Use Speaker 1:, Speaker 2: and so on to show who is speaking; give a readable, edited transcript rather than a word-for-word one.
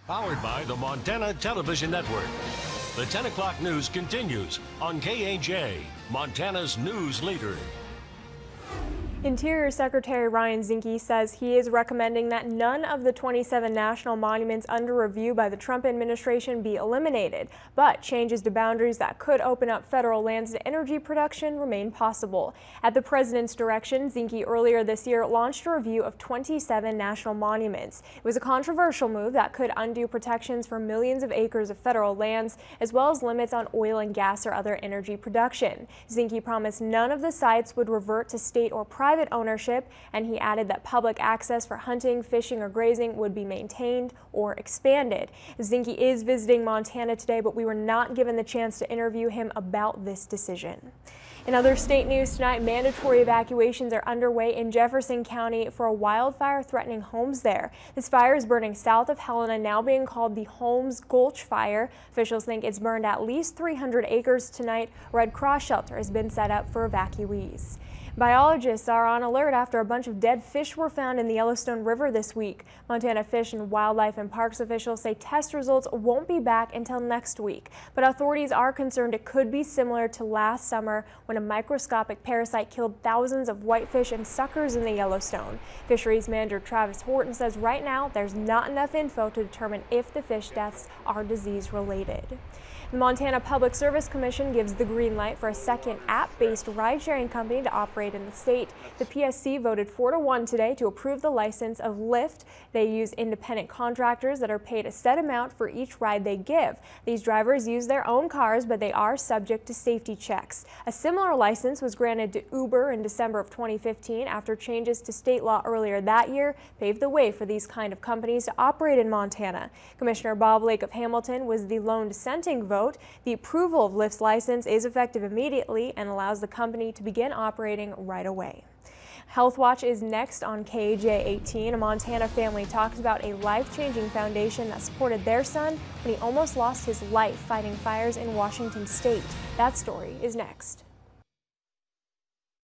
Speaker 1: Powered by the Montana Television Network. The 10 o'clock news continues on KAJ, Montana's news leader.
Speaker 2: Interior Secretary Ryan Zinke says he is recommending that none of the 27 national monuments under review by the Trump administration be eliminated, but changes to boundaries that could open up federal lands to energy production remain possible. At the president's direction, Zinke earlier this year launched a review of 27 national monuments. It was a controversial move that could undo protections for millions of acres of federal lands, as well as limits on oil and gas or other energy production. Zinke promised none of the sites would revert to state or private ownership, and he added that public access for hunting, fishing, or grazing would be maintained or expanded. Zinke is visiting Montana today, but we were not given the chance to interview him about this decision. In other state news tonight, mandatory evacuations are underway in Jefferson County for a wildfire threatening homes there. This fire is burning south of Helena, now being called the Holmes Gulch Fire. Officials think it's burned at least 300 acres tonight. A Red Cross shelter has been set up for evacuees. Biologists are on alert after a bunch of dead fish were found in the Yellowstone River this week. Montana Fish and Wildlife and Parks officials say test results won't be back until next week, but authorities are concerned it could be similar to last summer when a microscopic parasite killed thousands of whitefish and suckers in the Yellowstone. Fisheries Manager Travis Horton says right now there's not enough info to determine if the fish deaths are disease-related. The Montana Public Service Commission gives the green light for a second app-based ride-sharing company to operate in the state. The PSC voted 4-1 today to approve the license of Lyft. They use independent contractors that are paid a set amount for each ride they give. These drivers use their own cars, but they are subject to safety checks. A similar license was granted to Uber in December of 2015 after changes to state law earlier that year paved the way for these kind of companies to operate in Montana. Commissioner Bob Lake of Hamilton was the lone dissenting vote. The approval of Lyft's license is effective immediately and allows the company to begin operating right away. Health Watch is next on KAJ 18. A Montana family talks about a life-changing foundation that supported their son when he almost lost his life fighting fires in Washington state. That story is next.